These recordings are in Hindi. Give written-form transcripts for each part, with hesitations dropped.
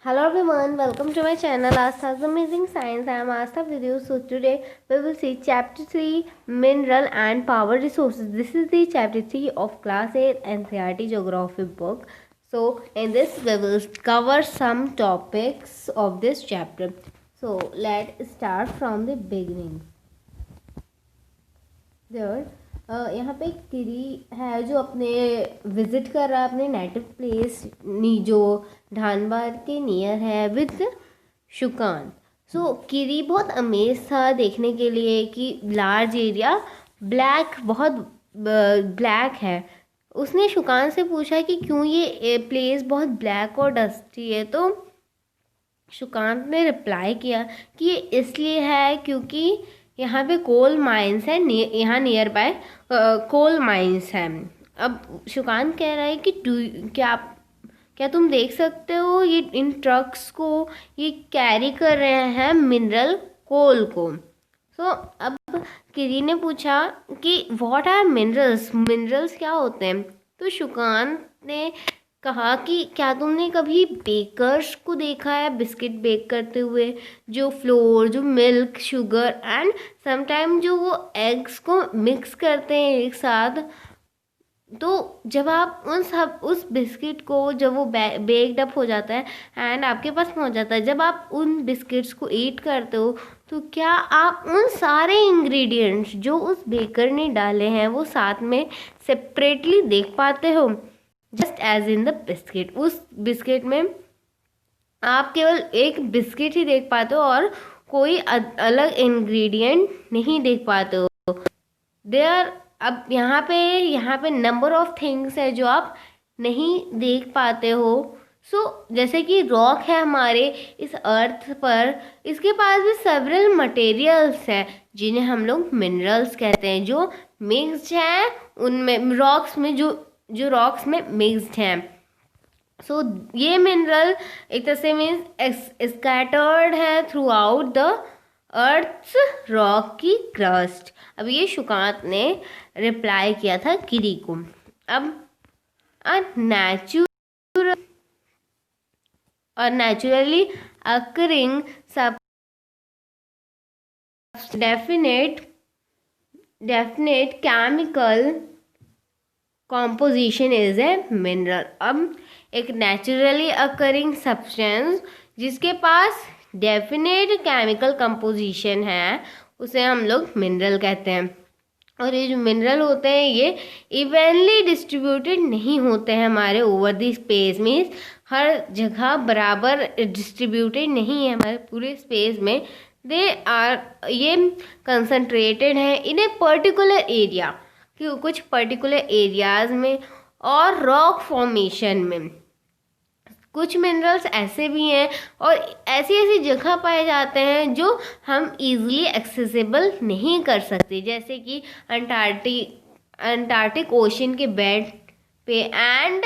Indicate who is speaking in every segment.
Speaker 1: Hello everyone, welcome to my channel Astha's Amazing Science. I am Astha with you. So today we will see chapter 3 Mineral and Power Resources. This is the chapter 3 of class 8 NCERT Geography book. So in this we will cover some topics of this chapter. So let's start from the beginning. There यहाँ पे किरी है जो अपने विजिट कर रहा है अपने नेटिव प्लेस जो ढानबार के नियर है विद शुकान. सो किरी बहुत अमेज था देखने के लिए कि लार्ज एरिया बहुत ब्लैक है. उसने शुकान से पूछा कि क्यों ये प्लेस बहुत ब्लैक और डस्टी है. तो शुकान ने रिप्लाई किया कि ये इसलिए है क्योंकि यहाँ पे कोल माइंस है. यहाँ नियर बाय कोल माइंस है. अब शुकान कह रहा है कि क्या तुम देख सकते हो ये इन ट्रक्स को ये कैरी कर रहे हैं मिनरल कोल को. सो अब किरी ने पूछा कि व्हाट आर मिनरल्स क्या होते हैं. तो शुकान ने कहा कि क्या तुमने कभी बेकर्स को देखा है बिस्किट बेक करते हुए, जो फ्लोर, जो मिल्क, शुगर एंड समटाइम जो वो एग्स को मिक्स करते हैं एक साथ. तो जब आप उस बिस्किट को जब वो बेक्ड अप हो जाता है एंड आपके पास पहुंच जाता है, जब आप उन बिस्किट्स को ईट करते हो तो क्या आप उन सारे इंग्रेडिएंट्स जो उस बेकर ने डाले हैं वो साथ में सेपरेटली देख पाते हो. Just as in the biscuit. उस बिस्किट में आप केवल एक बिस्किट ही देख पाते हो और कोई अलग इंग्रेडिएंट नहीं देख पाते हो. अब यहाँ पे नंबर ऑफ थिंग्स है जो आप नहीं देख पाते हो. सो जैसे कि रॉक है हमारे इस अर्थ पर, इसके पास भी सेवरल मटेरियल्स हैं जिन्हें हम लोग मिनरल्स कहते हैं, जो मिक्स्ड हैं उनमें रॉक्स में जो रॉक्स में मिक्स्ड हैं. सो ये मिनरल एक तरह से मीन्स स्कैटर्ड है throughout the earth's rock की क्रस्ट. अब ये शुकात ने रिप्लाई किया था किरी को. अब नेचुरली अकरिंग सब definite chemical composition is a mineral. अब एक नेचुरली अकरिंग सब्सटेंस जिसके पास डेफिनेट केमिकल कंपोजिशन है उसे हम लोग मिनरल कहते हैं. और ये जो मिनरल होते हैं ये इवनली डिस्ट्रीब्यूटेड नहीं होते हैं हमारे ओवर द स्पेस में. हर जगह बराबर डिस्ट्रीब्यूटेड नहीं है हमारे पूरे स्पेस में. ये कंसंट्रेटेड है इन ए पर्टिकुलर एरिया, कि कुछ पर्टिकुलर एरियाज में और रॉक फॉर्मेशन में. कुछ मिनरल्स ऐसे भी हैं और ऐसी जगह पाए जाते हैं जो हम इजीली एक्सेसिबल नहीं कर सकते, जैसे कि अंटार्कटिक ओशन के बेड पे एंड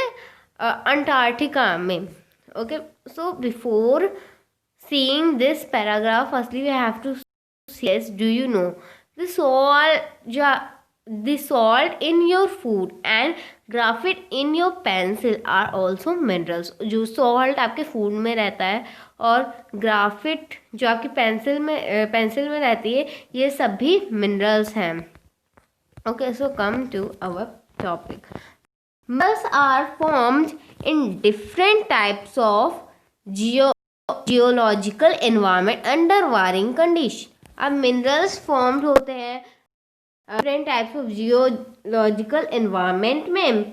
Speaker 1: अंटार्कटिका में. Okay, so before seeing this paragraph firstly we have to see, do you know the salt in your food and graphite in your pencil are also minerals. जो salt आपके फूड में रहता है और ग्राफिट जो आपकी पेंसिल में रहती है, ये सब भी मिनरल्स हैं. Okay, so come to our topic. Minerals are formed in different types of geological environment under varying condition. अब मिनरल्स फॉर्म्ड होते हैं different types of geological environment में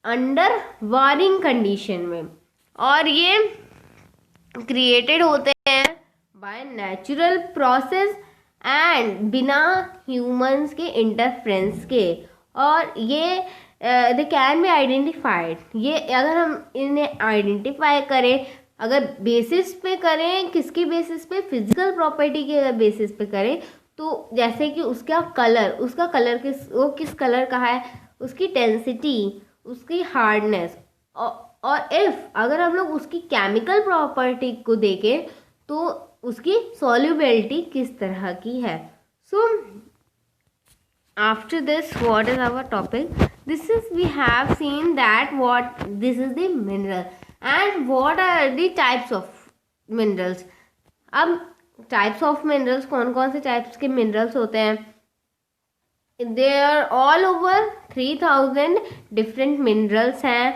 Speaker 1: अंडर वारिंग कंडीशन में, और ये क्रिएटेड होते हैं बाय नेचुरल प्रोसेस एंड बिना ह्यूमंस के इंटरफेरेंस के. और ये दे कैन बी आइडेंटिफाइड. ये अगर हम इन्हें आइडेंटिफाई करें, अगर बेसिस पे करें, किसकी बेसिस पे, फिजिकल प्रॉपर्टी के अगर बेसिस पे करें, तो जैसे कि उसका कलर किस कलर का है, उसकी डेंसिटी, उसकी हार्डनेस, और अगर हम लोग उसकी केमिकल प्रॉपर्टी को देखें तो उसकी सॉल्युबिलिटी किस तरह की है. So after this what is our topic, this is we have seen that what this is the mineral and what are the types of minerals. अब types of minerals कौन कौन से types के minerals होते हैं? There are all over 3000 different minerals हैं.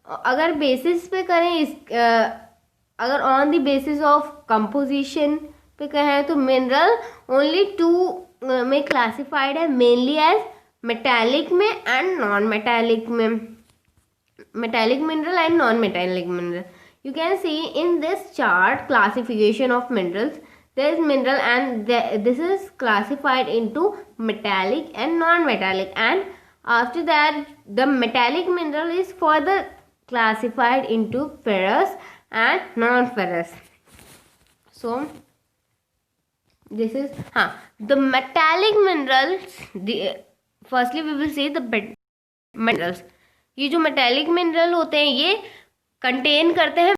Speaker 1: अगर basis पे करें अगर on the basis of composition पे कहें तो mineral only two में classified है, mainly as metallic में and non-metallic में, metallic mineral and non-metallic mineral. You can see in this chart classification of minerals. There is mineral and this is classified into metallic and non-metallic, and after that the metallic mineral is further classified into ferrous and non-ferrous. So this is the metallic minerals. Firstly we will see the minerals. ये जो metallic mineral होते हैं ये contain करते हैं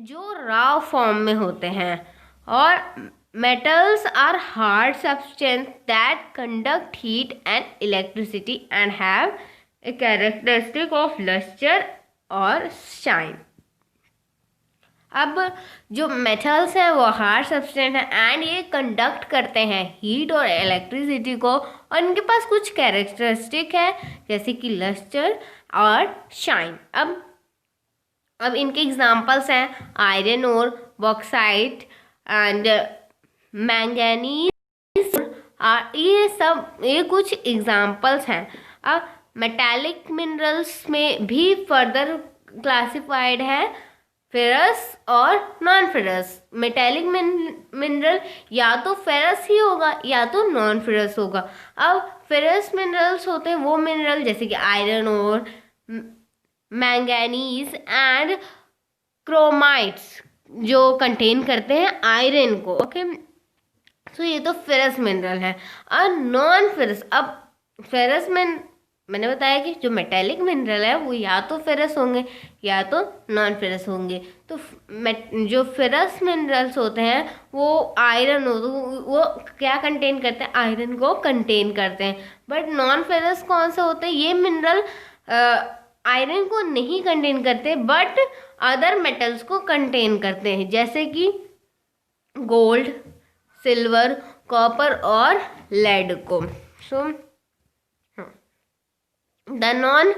Speaker 1: जो raw form में होते हैं, और metals are hard substance that conduct heat and electricity and have a characteristic of luster or shine. अब जो मेटल्स हैं वो हार्ड सब्सटेंस है एंड ये कंडक्ट करते हैं हीट और इलेक्ट्रिसिटी को, और इनके पास कुछ कैरेक्टरिस्टिक है जैसे कि लस्टर और शाइन. अब इनके एग्जांपल्स हैं आयरन और बॉक्साइट एंड मैंगनीज. ये कुछ एग्जांपल्स हैं. अब मेटालिक मिनरल्स में भी फर्दर क्लासिफाइड है फेरस और नॉन फेरस. मेटेलिक मिनरल या तो फेरस ही होगा या तो नॉन फेरस होगा. अब फेरस मिनरल्स होते हैं वो मिनरल जैसे कि आयरन और मैंगनीज एंड क्रोमाइट्स जो कंटेन करते हैं आयरन को. ओके, सो ये तो फेरस मिनरल है. और नॉन फेरस, अब फेरस मैंने बताया कि जो मेटेलिक मिनरल है वो या तो फेरस होंगे या तो नॉन फेरस होंगे. तो जो फेरस मिनरल्स होते हैं वो आयरन हो तो वो क्या कंटेन करते हैं, आयरन को कंटेन करते हैं. बट नॉन फेरस कौन से होते हैं, ये मिनरल आयरन को नहीं कंटेन करते बट अदर मेटल्स को कंटेन करते हैं जैसे कि गोल्ड, सिल्वर, कॉपर और लेड को. So the non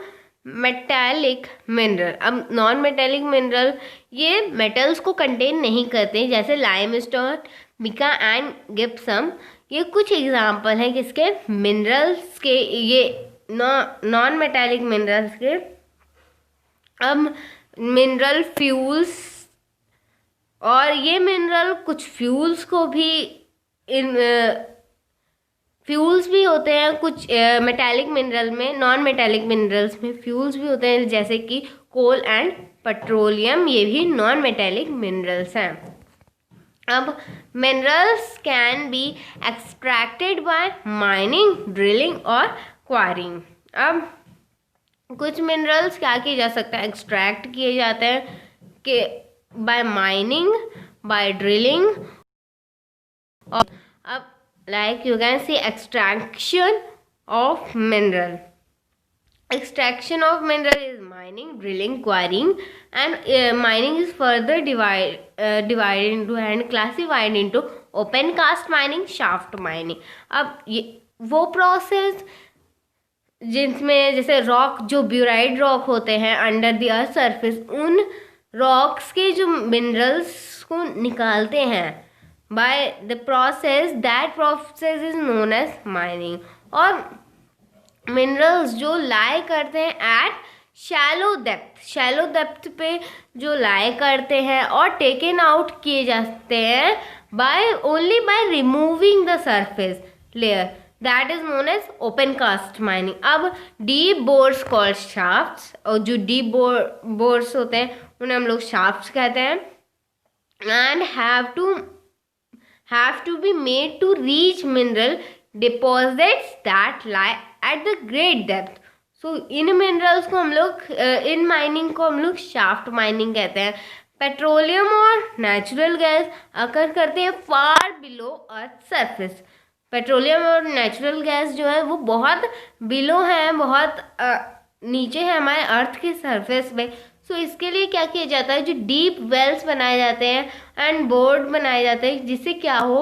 Speaker 1: metallic mineral, अब नॉन मेटालिक मिनरल ये मेटल्स को कंटेन नहीं करते जैसे लाइमस्टोन, मिका एंड गिप्सम. ये कुछ एग्जांपल हैं किसके, मिनरल्स के, ये नॉन मेटालिक मिनरल्स के. अब मिनरल फ्यूल्स, और ये मिनरल कुछ फ्यूल्स को भी फ्यूल्स भी होते हैं कुछ मेटालिक मिनरल में. नॉन मेटालिक मिनरल्स में फ्यूल्स भी होते हैं जैसे कि कोल एंड पेट्रोलियम, ये भी नॉन मेटालिक मिनरल्स हैं. अब minerals can be extracted bye mining, drilling और क्वारिंग. अब कुछ मिनरल्स क्या किए जा सकता है, एक्सट्रैक्ट किए जाते हैं कि बाय माइनिंग, बाय ड्रिलिंग. और अब like you can see extraction of mineral. Extraction of mineral is mining, drilling, quarrying, and mining is further divided into and classified into open cast mining, shaft mining. अब ये वो प्रोसेस जिसमें जैसे रॉक, जो ब्यूराइड रॉक होते हैं अंडर द अर्थ सरफेस, उन रॉक्स के जो मिनरल्स को निकालते हैं by the process, that process is known as mining. और minerals जो लाई करते हैं at shallow depth पे जो लाई करते हैं और taken out किए जाते हैं only by removing the surface layer, that is known as open cast mining. अब deep bores called shafts, और जो deep bores होते हैं उन्हें हम लोग shafts कहते हैं, and have to be made to reach mineral deposits that lie at the great depth. So in minerals को हम लोग इन mining को हम लोग shaft mining कहते हैं. पेट्रोलियम और नेचुरल गैस अकर करते हैं far below earth surface. Petroleum और नेचुरल गैस जो है वो बहुत बिलो हैं, बहुत नीचे है हमारे अर्थ के सरफेस पे। सो इसके लिए क्या किया जाता है, जो डीप वेल्स बनाए जाते हैं एंड बोर्ड बनाए जाते हैं, जिससे क्या हो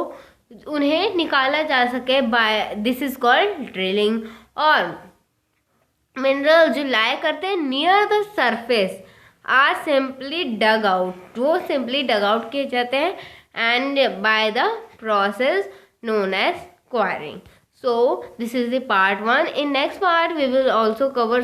Speaker 1: उन्हें निकाला जा सके by, this is called drilling. और मिनरल जो लाया करते हैं near the surface are simply dug out, वो सिंपली डग आउट किए जाते हैं and by the process known as quarrying. So this is the part 1. In next part we will also cover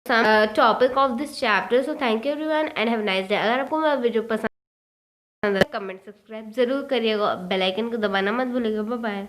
Speaker 1: some topic of this chapter. So thank you everyone and have a nice day. अगर आपको मेरा वीडियो पसंद है कमेंट सब्सक्राइब जरूर करिएगा, बेल आइकन को दबाना मत भूलिएगा। Bye bye.